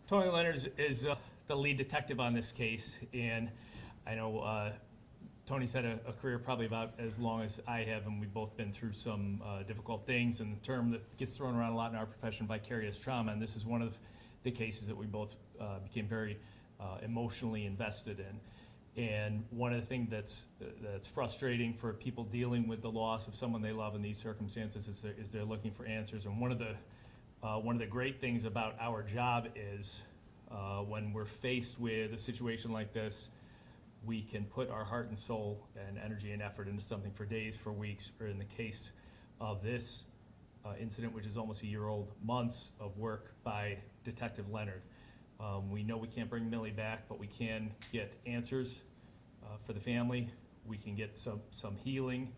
Tony Leonard is the lead detective on this case, and I know Tony's had a career probably about as long as I have, and we've both been through some difficult things, and the term that gets thrown around a lot in our profession, vicarious trauma, and this is one of the cases that we both became very emotionally invested in. And one of the things that's frustrating for people dealing with the loss of someone they love in these circumstances is they're looking for answers. And one of the great things about our job is when we're faced with a situation like this, we can put our heart and soul and energy and effort into something for days, for weeks, or in the case of this incident, which is almost a year old, months of work by Detective Leonard. We know we can't bring Millie back, but we can get answers for the family. We can get some healing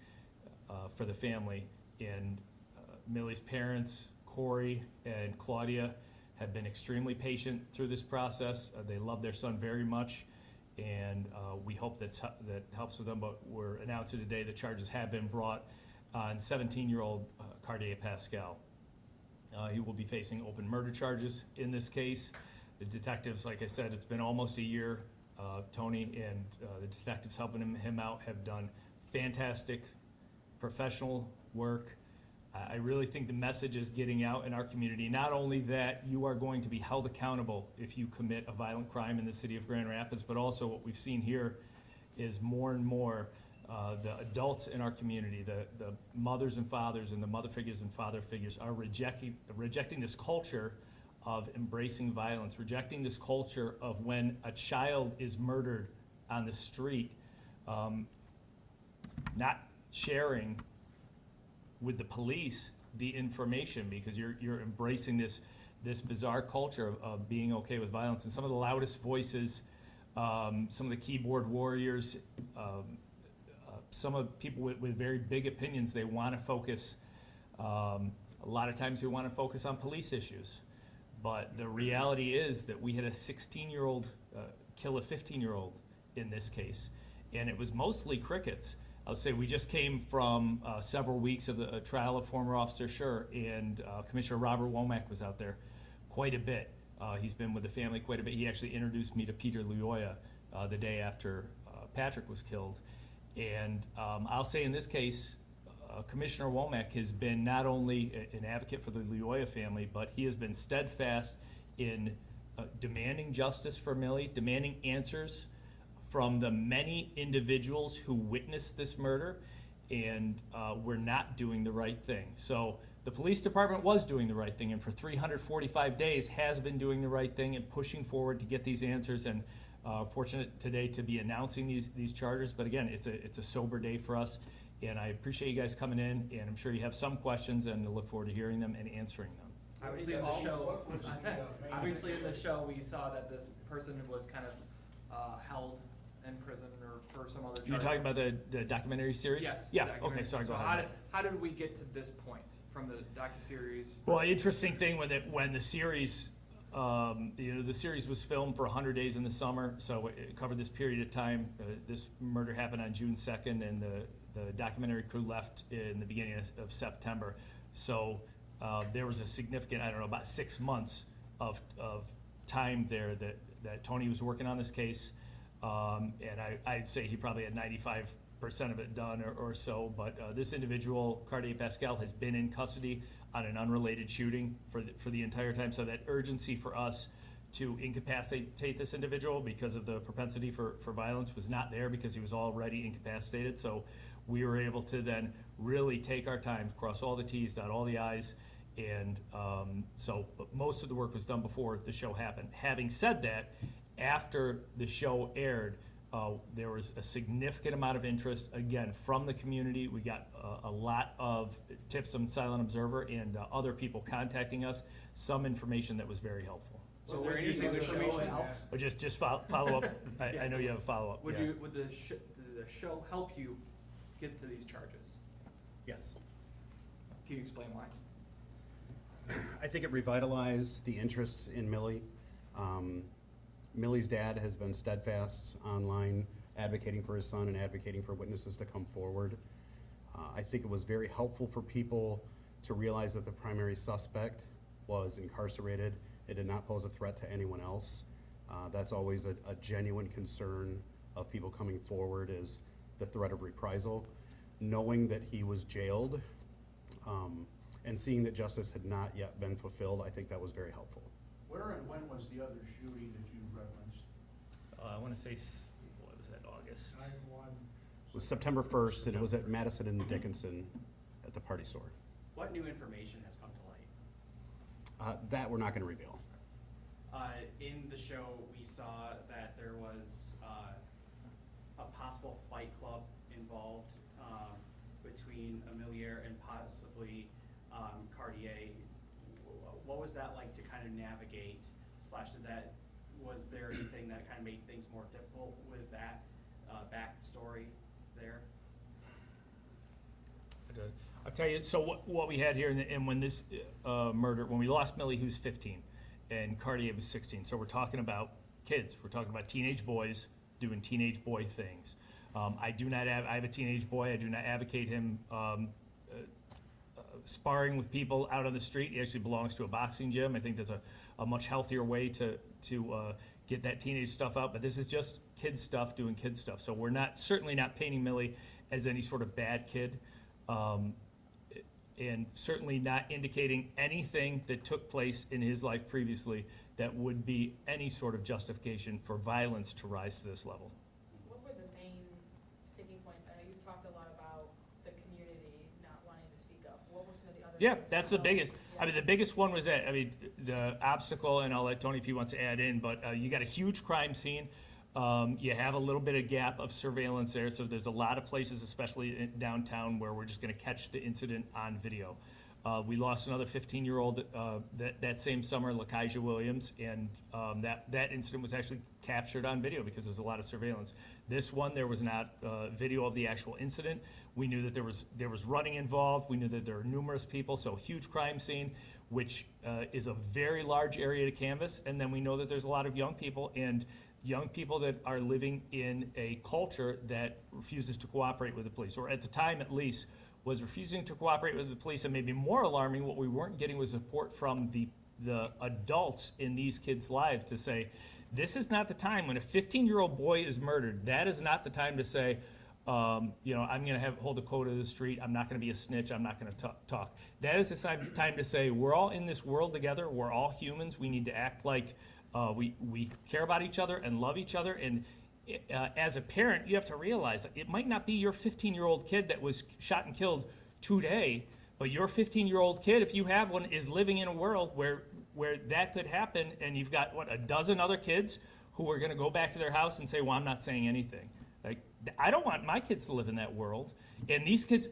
for the family. And Millie's parents, Corey and Claudia, have been extremely patient through this process. They love their son very much, and we hope that helps with them. But we're announcing today the charges have been brought on 17-year-old Cartier Pascal. He will be facing open murder charges in this case. The detectives, like I said, it's been almost a year. Tony and the detectives helping him out have done fantastic professional work. I really think the message is getting out in our community, not only that you are going to be held accountable if you commit a violent crime in the city of Grand Rapids, but also what we've seen here is more and more the adults in our community, the mothers and fathers and the mother figures and father figures are rejecting this culture of embracing violence, rejecting this culture of when a child is murdered on the street, not sharing with the police the information, because you're embracing this bizarre culture of being okay with violence. And some of the loudest voices, some of the keyboard warriors, some of people with very big opinions, they want to focus, a lot of times they want to focus on police issues. But the reality is that we had a 16-year-old kill a 15-year-old in this case, and it was mostly crickets. I'll say we just came from several weeks of the trial of former Officer Schur, and Commissioner Robert Womack was out there quite a bit. He's been with the family quite a bit. He actually introduced me to Peter Luoya the day after Patrick was killed. And I'll say in this case, Commissioner Womack has been not only an advocate for the Luoya family, but he has been steadfast in demanding justice for Millie, demanding answers from the many individuals who witnessed this murder, and were not doing the right thing. So the police department was doing the right thing, and for 345 days has been doing the right thing and pushing forward to get these answers. And fortunate today to be announcing these charges. But again, it's a sober day for us, and I appreciate you guys coming in, and I'm sure you have some questions, and I look forward to hearing them and answering them. Obviously in the show, obviously in the show, we saw that this person was kind of held in prison or for some other charge. You're talking about the documentary series? Yes. Yeah, okay, sorry, go ahead. How did we get to this point from the docuseries? Well, interesting thing when the series, the series was filmed for 100 days in the summer, so it covered this period of time. This murder happened on June 2nd, and the documentary crew left in the beginning of September. So there was a significant, about 6 months of time there that Tony was working on this case. And I'd say he probably had 95% of it done or so. But this individual, Cartier Pascal, has been in custody on an unrelated shooting for the entire time. So that urgency for us to incapacitate this individual because of the propensity for violence was not there, because he was already incapacitated. So we were able to then really take our time, cross all the T's, dot all the I's, and but most of the work was done before the show happened. Having said that, after the show aired, there was a significant amount of interest, again, from the community. We got a lot of tips on Silent Observer and other people contacting us, some information that was very helpful. So was there anything the show helps? But just follow up. I know you have a follow-up. Would the show help you get to these charges? Yes. Can you explain why? I think it revitalized the interest in Millie. Millie's dad has been steadfast online, advocating for his son and advocating for witnesses to come forward. I think it was very helpful for people to realize that the primary suspect was incarcerated It did not pose a threat to anyone else. That's always a genuine concern of people coming forward, is the threat of reprisal. Knowing that he was jailed and seeing that justice had not yet been fulfilled, I think that was very helpful. Where and when was the other shooting that you referenced? I want to say, what was that, August? It was September 1st, and it was at Madison and Dickinson at the party store. What new information has come to light? That we're not going to reveal. In the show, we saw that there was a possible fight club involved between Amillier and possibly Cartier. What was that like to kind of navigate, was there anything that kind of made things more difficult with that backstory there? I'll tell you, so what we had here, and when this when we lost Millie, he was 15, and Cartier was 16. So we're talking about kids. We're talking about teenage boys doing teenage boy things. I have a teenage boy. I do not advocate him sparring with people out on the street. He actually belongs to a boxing gym. I think that's a much healthier way to get that teenage stuff out. But this is just kid stuff, doing kid stuff. So we're certainly not painting Millie as any sort of bad kid. And certainly not indicating anything that took place in his life previously that would be any sort of justification for violence to rise to this level. What were the main sticking points? I know you've talked a lot about the community not wanting to speak up. What were some of the other Yeah, things? that's the biggest. I mean, the biggest one was that. I mean, the obstacle, and I'll let Tony if he wants to add in, but you got a huge crime scene. You have a little bit of gap of surveillance there, so there's a lot of places, especially in downtown, where we're just going to catch the incident on video. We lost another 15-year-old that same summer, Lakijah Williams, and that incident was actually captured on video because there's a lot of surveillance. This one, there was not video of the actual incident. We knew that there was running involved. We knew that there were numerous people, so huge crime scene, which is a very large area to canvas. And then we know that there's a lot of young people that are living in a culture that refuses to cooperate with the police, or at the time at least was refusing to cooperate with the police. And maybe more alarming, what we weren't getting was support from the adults in these kids' lives to say, this is not the time. When a 15-year-old boy is murdered, that is not the time to say, I'm going to hold a code of the street. I'm not going to be a snitch. I'm not going to talk. That is the time to say, we're all in this world together. We're all humans. We need to act like we care about each other and love each other. And as a parent, you have to realize that it might not be your 15-year-old kid that was shot and killed today, but your 15-year-old kid, if you have one, is living in a world where that could happen, and you've got, a dozen other kids who are going to go back to their house and say, well, I'm not saying anything. Like, I don't want my kids to live in that world. And these kids,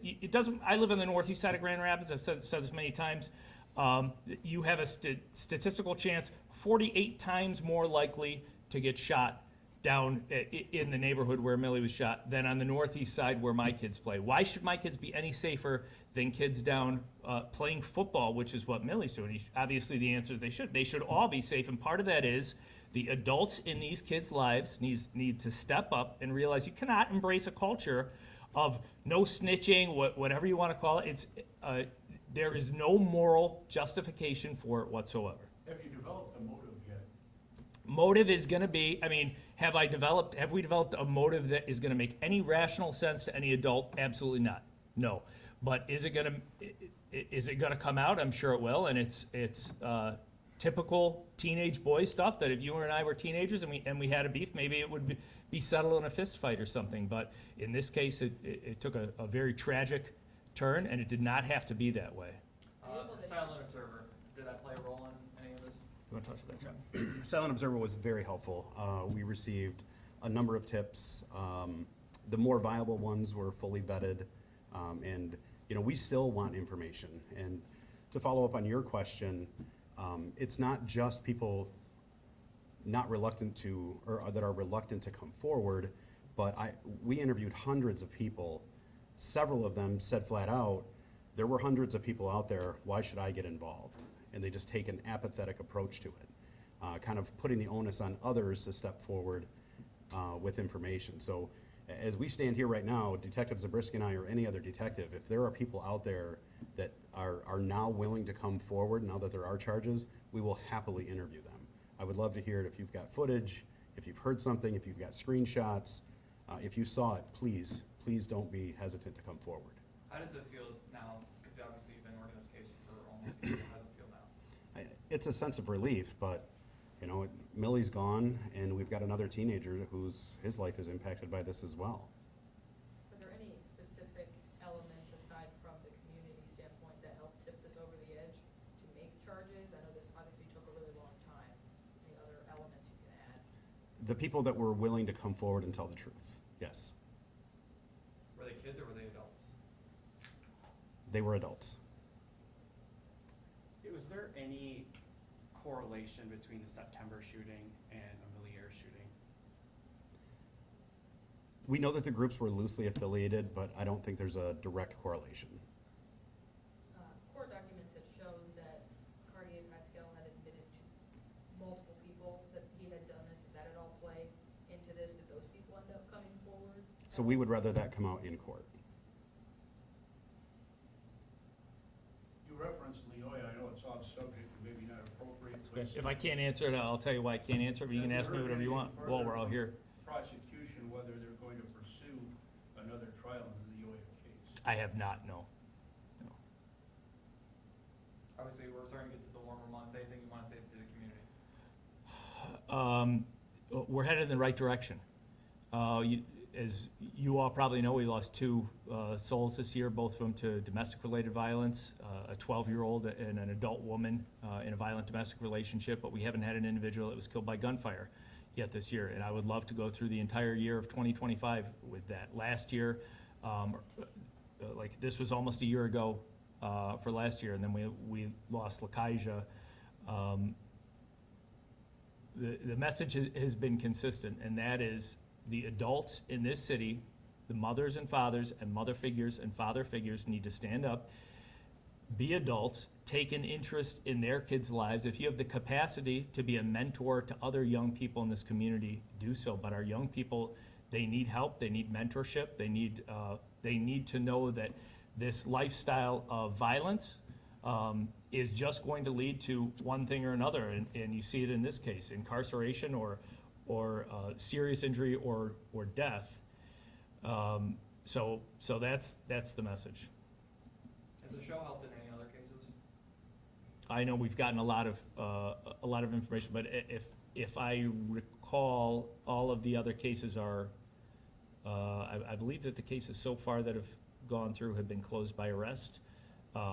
I live on the northeast side of Grand Rapids. I've said this many times. You have a statistical chance 48 times more likely to get shot down in the neighborhood where Millie was shot than on the northeast side where my kids play. Why should my kids be any safer than kids down playing football, which is what Millie's doing? Obviously, the answer is they should. They should all be safe, and part of that is the adults in these kids' lives need to step up and realize you cannot embrace a culture of no snitching, whatever you want to call it. There is no moral justification for it whatsoever. Have you developed a motive yet? Motive is going to be, have we developed a motive that is going to make any rational sense to any adult? Absolutely not. No. But is it going to come out? I'm sure it will. And it's typical teenage boy stuff that if you and I were teenagers and we had a beef, maybe it would be settled in a fist fight or something. But in this case, it took a very tragic turn, and it did not have to be that way. Silent observer, did that play a role in any of this? You want to talk to that, John? Silent Observer was very helpful. We received a number of tips. The more viable ones were fully vetted, and we still want information. And to follow up on your question, it's not just people not reluctant to, or that are reluctant to come forward, but we interviewed hundreds of people. Several of them said flat out, there were hundreds of people out there, why should I get involved? And they just take an apathetic approach to it, kind of putting the onus on others to step forward with information. So As we stand here right now, Detective Zabriskie and I, or any other detective, if there are people out there that are now willing to come forward, now that there are charges, we will happily interview them. I would love to hear it if you've got footage, if you've heard something, if you've got screenshots. If you saw it, please don't be hesitant to come forward. How does it feel now, because obviously you've been working this case for almost a year, how does it feel now? It's a sense of relief, but, you know, Millie's gone, and we've got another teenager his life is impacted by this as well. Are there any specific elements aside from the community standpoint that helped tip this over the edge to make charges? I know this obviously took a really long time. Any other elements you can add? The people that were willing to come forward and tell the truth, yes. Were they kids or were they adults? They were adults. Was there any correlation between the September shooting and Amillier shooting? We know that the groups were loosely affiliated, but I don't think there's a direct correlation. Court documents had shown that Cartier Pascal had admitted to multiple people that he had done this. Did that at all play into this? Did those people end up coming forward? So we would rather that come out in court. You referenced Leoya, I know it's off subject and maybe not appropriate. but If I can't answer it, I'll tell you why I can't answer it, but you can Has ask me there whatever you been want any while we're all further here. Prosecution, whether they're going to pursue another trial in the Leoya case. I have not, no. No. Obviously, we're starting to get to the warmer months. Anything you want to say to the community? We're headed in the right direction. As you all probably know, we lost two souls this year, both of them to domestic-related violence, a 12-year-old and an adult woman in a violent domestic relationship, but we haven't had an individual that was killed by gunfire yet this year, and I would love to go through the entire year of 2025 with that. Last year, like this was almost a year ago for last year, and then we lost Lakaija. The message has been consistent, and that is the adults in this city, the mothers and fathers and mother figures and father figures need to stand up, be adults, take an interest in their kids' lives. If you have the capacity to be a mentor to other young people in this community, do so. But our young people, they need help, they need mentorship, they need to know that this lifestyle of violence is just going to lead to one thing or another, and you see it in this case, incarceration or serious injury or death. So that's the message. Has the show helped in any other cases? I know we've gotten a lot of information, but if I recall, all of the other cases are, I believe that the cases so far that have gone through have been closed by arrest.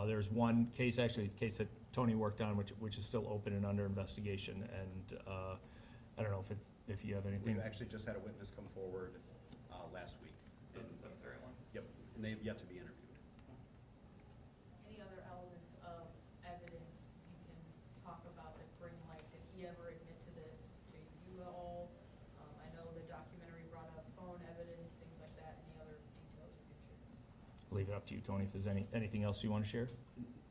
There's one case, actually, a case that Tony worked on, which is still open and under investigation, and I don't know if you have anything. We've actually just had a witness come forward last week. Is that the cemetery one? Yep, and they've yet to be interviewed. Any other elements of evidence you can talk about that bring light? Did he ever admit to this to you all? I know the documentary brought up phone evidence, things like that. Any other details you can share? Leave it up to you, Tony, if there's anything else you want to share.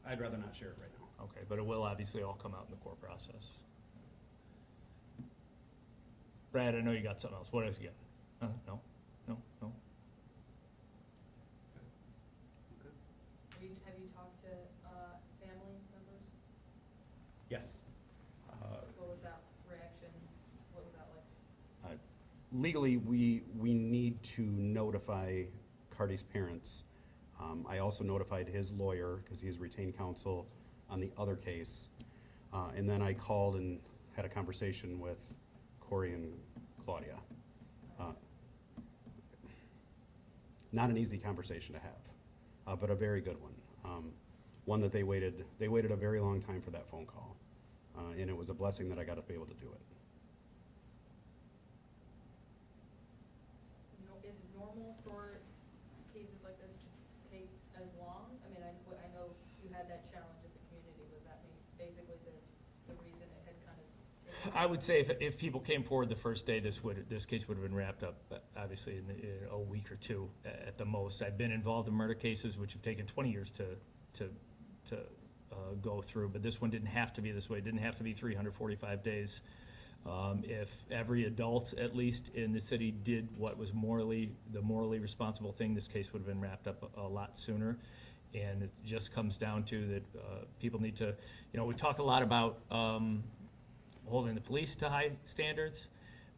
I'd rather not share it right now. Okay, but it will obviously all come out in the court process. Brad, I know you got something else. What else you got? No? Have you talked to family members? Yes. What was that reaction? What was that like? Legally, we need to notify Cardi's parents. I also notified his lawyer, because he's retained counsel on the other case. And then I called and had a conversation with Corey and Claudia. Not an easy conversation to have, but a very good one. One that they waited a very long time for that phone call. And it was a blessing that I got to be able to do it. Is it normal for cases like this to take as long? I mean, I know you had that challenge at the community. Was that basically the reason it had kind of? I would say if people came forward the first day, this case would have been wrapped up, obviously, in a week or two at the most. I've been involved in murder cases which have taken 20 years to go through, but this one didn't have to be this way. It didn't have to be 345 days. If every adult, at least in the city, did what was the morally responsible thing, this case would have been wrapped up a lot sooner. And it just comes down to that people need to, we talk a lot about holding the police to high standards.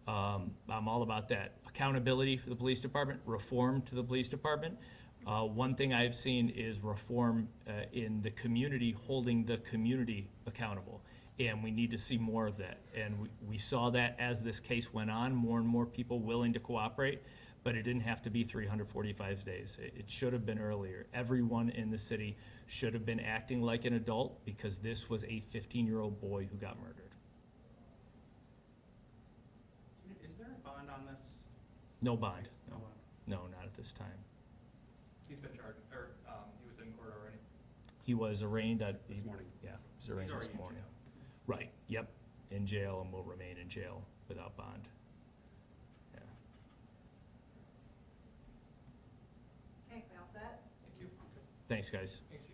I'm all about that. Accountability for the police department, reform to the police department. One thing I've seen is reform in the community, holding the community accountable. And we need to see more of that. And we saw that as this case went on, more and more people willing to cooperate, but it didn't have to be 345 days. It should have been earlier. Everyone in the city should have been acting like an adult, because this was a 15-year-old boy who got murdered. Is there a bond on this? No bond, No no, bond. no, not at this time. He's been charged, or, he was in court already. He was arraigned at. This morning. Yeah, he was arraigned already this in morning. jail. Right, yep, in jail, and will remain in jail without bond. Yeah. Okay, we all set? Thank you. Thanks, guys. Thanks,